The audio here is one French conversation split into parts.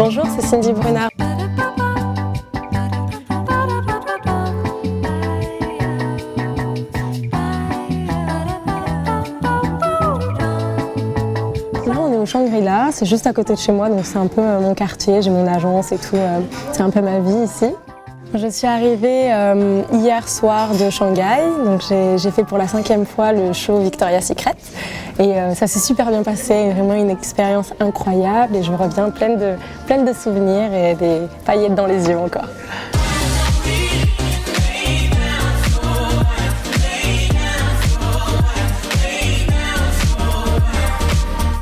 Bonjour, c'est Cindy Brunard. Là, on est au Shangri-La, c'est juste à côté de chez moi, donc c'est un peu mon quartier, j'ai mon agence et tout, c'est un peu ma vie ici. Je suis arrivée hier soir de Shanghai, donc j'ai fait pour la 5e fois le show Victoria's Secret et ça s'est super bien passé, vraiment une expérience incroyable et je reviens pleine de souvenirs et des paillettes dans les yeux encore.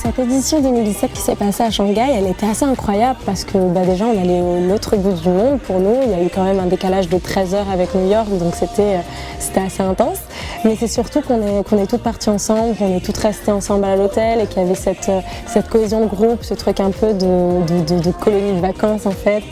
Cette édition 2017 qui s'est passée à Shanghai, elle était assez incroyable parce que déjà on allait à l'autre bout du monde pour nous. Il y a eu quand même un décalage de 13 heures avec New York, donc c'était assez intense. Mais c'est surtout qu'on est toutes parties ensemble, qu'on est toutes restées ensemble à l'hôtel et qu'il y avait cette cohésion de groupe, ce truc un peu de colonie de vacances en fait.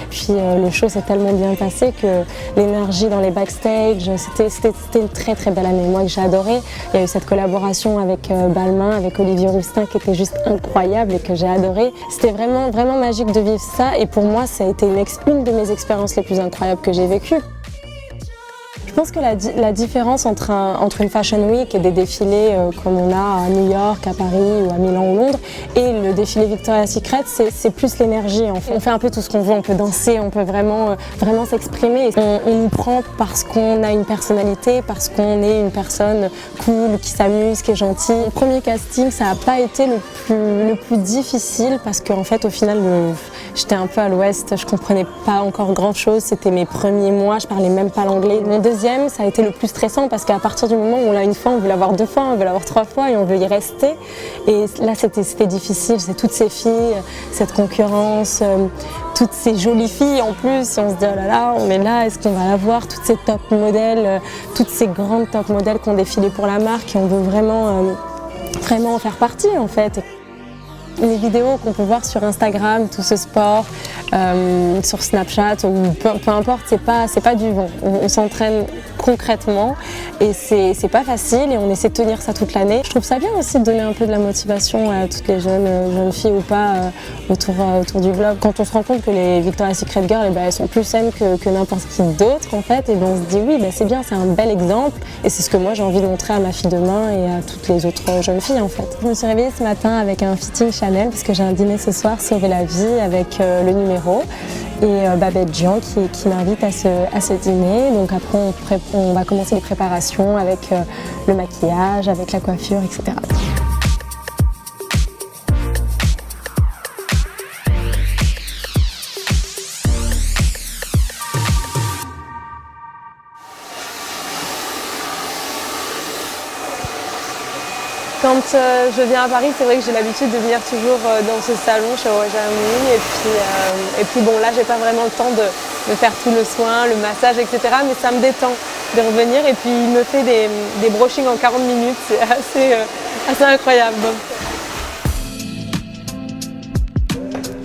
Puis le show s'est tellement bien passé que l'énergie dans les backstage, c'était une très très belle année. Moi que j'ai adoré, il y a eu cette collaboration avec Balmain, avec Olivier Rousteing qui était juste incroyable et que j'ai adoré. C'était vraiment vraiment magique de vivre ça et pour moi ça a été une de mes expériences les plus incroyables que j'ai vécues. Je pense que la différence entre une Fashion Week et des défilés comme on a à New York, à Paris ou à Milan ou Londres et le défilé Victoria's Secret, c'est plus l'énergie. On fait un peu tout ce qu'on veut, on peut danser, on peut vraiment s'exprimer. On nous prend parce qu'on a une personnalité, parce qu'on est une personne cool, qui s'amuse, qui est gentille. Mon premier casting, ça n'a pas été le plus difficile parce qu'en fait au final j'étais un peu à l'ouest, je comprenais pas encore grand chose, c'était mes premiers mois, je parlais même pas l'anglais. Mon deuxième, ça a été le plus stressant parce qu'à partir du moment où on l'a une fois, on veut l'avoir 2 fois, on veut l'avoir 3 fois et on veut y rester. Et là, c'était difficile, c'est toutes ces filles, cette concurrence, toutes ces jolies filles en plus. Et on se dit, oh là là, on est là, est-ce qu'on va la voir? Toutes ces top modèles, toutes ces grandes top modèles qui ont défilé pour la marque et on veut vraiment en faire partie en fait. Les vidéos qu'on peut voir sur Instagram, tout ce sport, sur Snapchat, ou peu importe, c'est pas du vent. On s'entraîne concrètement et c'est pas facile et on essaie de tenir ça toute l'année. Je trouve ça bien aussi de donner un peu de la motivation à toutes les jeunes filles ou pas autour du globe. Quand on se rend compte que les Victoria's Secret Girls, elles sont plus saines que n'importe qui d'autre en fait, et on se dit oui, c'est bien, c'est un bel exemple et c'est ce que moi j'ai envie de montrer à ma fille demain et à toutes les autres jeunes filles en fait. Je me suis réveillée ce matin avec un fitting Chanel parce que j'ai un dîner ce soir, Sauver la vie, avec le numéro et Babette Jean qui m'invite à ce dîner. Donc après on va commencer les préparations avec le maquillage, avec la coiffure, etc. Quand je viens à Paris, c'est vrai que j'ai l'habitude de venir toujours dans ce salon chez Roger et puis bon, là j'ai pas vraiment le temps de faire tout le soin, le massage, etc. Mais ça me détend de revenir et puis il me fait des brushings en 40 minutes, c'est assez incroyable.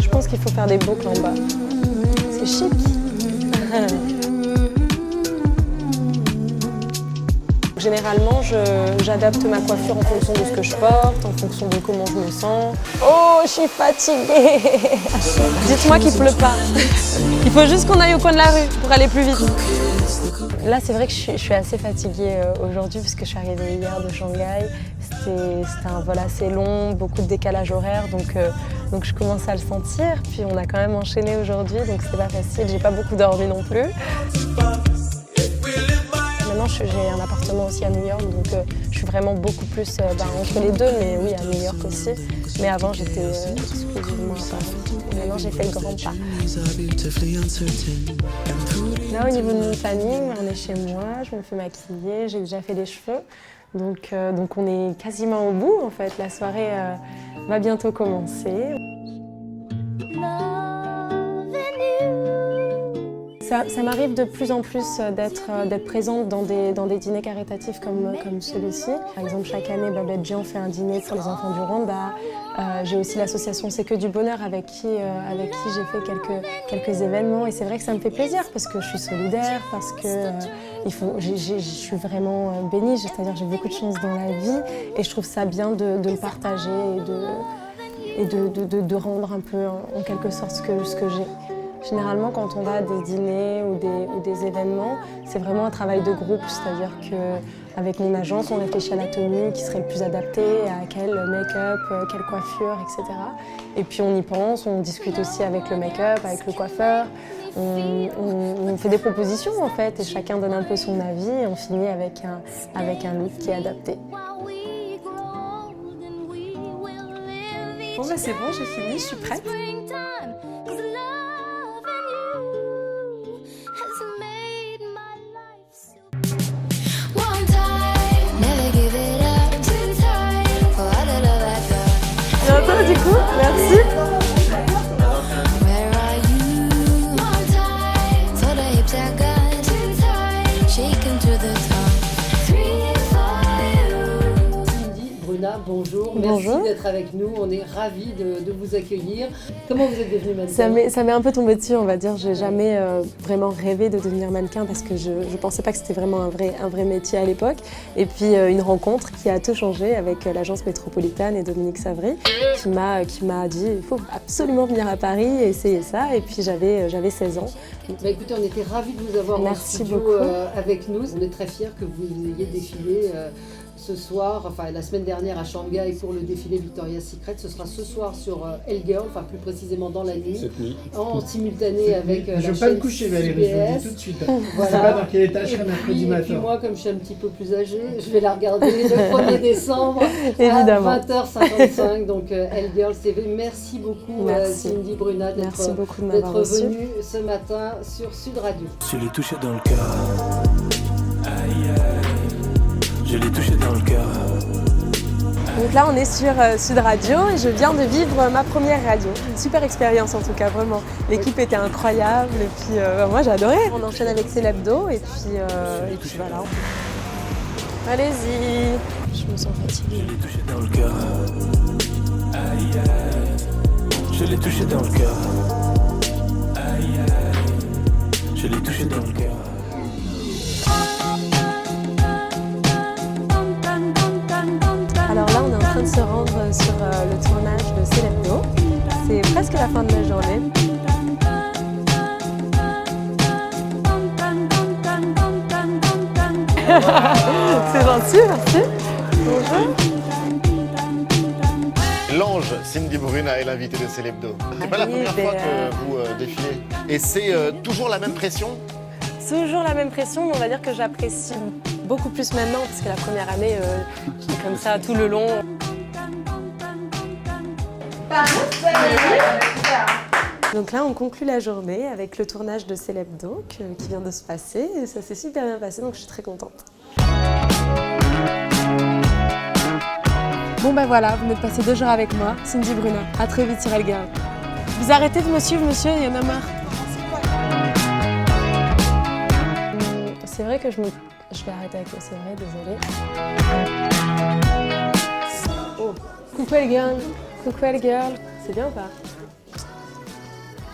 Je pense qu'il faut faire des boucles en bas, c'est chic. Généralement, j'adapte ma coiffure en fonction de ce que je porte, en fonction de comment je me sens. Oh, je suis fatiguée. Dites-moi qu'il pleut pas. Il faut juste qu'on aille au coin de la rue pour aller plus vite. Là, c'est vrai que je suis assez fatiguée aujourd'hui parce que je suis arrivée hier de Shanghai. C'était un vol assez long, beaucoup de décalage horaire, donc je commence à le sentir. Puis on a quand même enchaîné aujourd'hui, donc c'était pas facile. J'ai pas beaucoup dormi non plus. Maintenant, j'ai un appartement aussi à New York, donc je suis vraiment beaucoup plus entre les deux, mais oui, à New York aussi. Mais avant, j'étais exclusivement à Paris. Maintenant, j'ai fait le grand pas. Là, au niveau de mon planning, on est chez moi, je me fais maquiller, j'ai déjà fait les cheveux. Donc on est quasiment au bout, en fait. La soirée va bientôt commencer. Ça m'arrive de plus en plus d'être présente dans des dîners caritatifs comme celui-ci. Par exemple, chaque année, Babette Jean fait un dîner pour les enfants du Rwanda. J'ai aussi l'association C'est que du bonheur avec qui j'ai fait quelques événements. Et c'est vrai que ça me fait plaisir parce que je suis solidaire, parce que je suis vraiment bénie. C'est-à-dire j'ai beaucoup de chance dans la vie et je trouve ça bien de le partager et de rendre un peu en quelque sorte ce que j'ai. Généralement, quand on va à des dîners ou des événements, c'est vraiment un travail de groupe, c'est-à-dire qu'avec mon agence, on réfléchit à la tenue qui serait le plus adaptée, à quel make-up, quelle coiffure, etc. Et puis on y pense, on discute aussi avec le make-up, avec le coiffeur, on fait des propositions en fait, et chacun donne un peu son avis, et on finit avec un look qui est adapté. Bon bah c'est bon, j'ai fini, je suis prête. Bientôt du coup, merci. Bruna, bonjour. Bonjour. Merci d'être avec nous. On est ravis de vous accueillir. Comment vous êtes devenue mannequin? Ça m'est un peu tombé dessus, on va dire. J'ai jamais vraiment rêvé de devenir mannequin parce que je pensais pas que c'était vraiment un vrai métier à l'époque. Et puis une rencontre qui a tout changé avec l'agence métropolitaine et Dominique Savry qui m'a dit il faut absolument venir à Paris et essayer ça. Et puis j'avais 16 ans. Bah, écoutez, on était ravis de vous avoir en studio avec nous. On est très fiers que vous ayez défilé ce soir, enfin la semaine dernière à Shanghai pour le défilé Victoria's Secret. Ce sera ce soir sur Elle Girl, enfin plus précisément dans la nuit, en simultané avec je ne vais pas me coucher Valérie, je vous le dis tout de suite. Voilà. Je ne sais pas dans quel état je serai mercredi matin. Et puis moi, comme je suis un petit peu plus âgée, je vais la regarder le 1er décembre Évidemment. à 20h55. Donc Elle Girl TV. Merci beaucoup Cindy Bruna d'être venue ce matin sur Sud Radio. Je l'ai touché dans le cœur. Aïe aïe. Je l'ai touché dans le cœur. Donc là on est sur Sud Radio et je viens de vivre ma première radio. Une super expérience en tout cas, vraiment. L'équipe était incroyable et puis moi j'ai adoré. On enchaîne avec Célébdo et puis voilà. Allez-y. Je me sens fatiguée. Je l'ai touché dans le cœur. Aïe aïe. Je l'ai touché dans le cœur. Aïe aïe. Je l'ai touché dans le cœur. Alors là, on est en train de se rendre sur le tournage de Célébdo. C'est presque la fin de la journée. C'est gentil, merci. Bonjour. L'ange Cindy Bruna est l'invitée de Célébdo. C'est pas la première fois que vous défilez. Et c'est toujours la même pression? Toujours la même pression, mais on va dire que j'apprécie beaucoup plus maintenant, parce que la première année, j'étais comme ça tout le long. Donc là, on conclut la journée avec le tournage de Célébdo qui vient de se passer. Et ça s'est super bien passé, donc je suis très contente. Bon ben voilà, vous venez de passer 2 jours avec moi, Cindy Bruna. À très vite sur Elle Girl. Vous arrêtez de me suivre, monsieur, il y en a marre. C'est vrai que je vais arrêter avec le c'est vrai, désolée. Oh. Coucou Elle Girl. Coucou Elle Girl. C'est bien ou pas?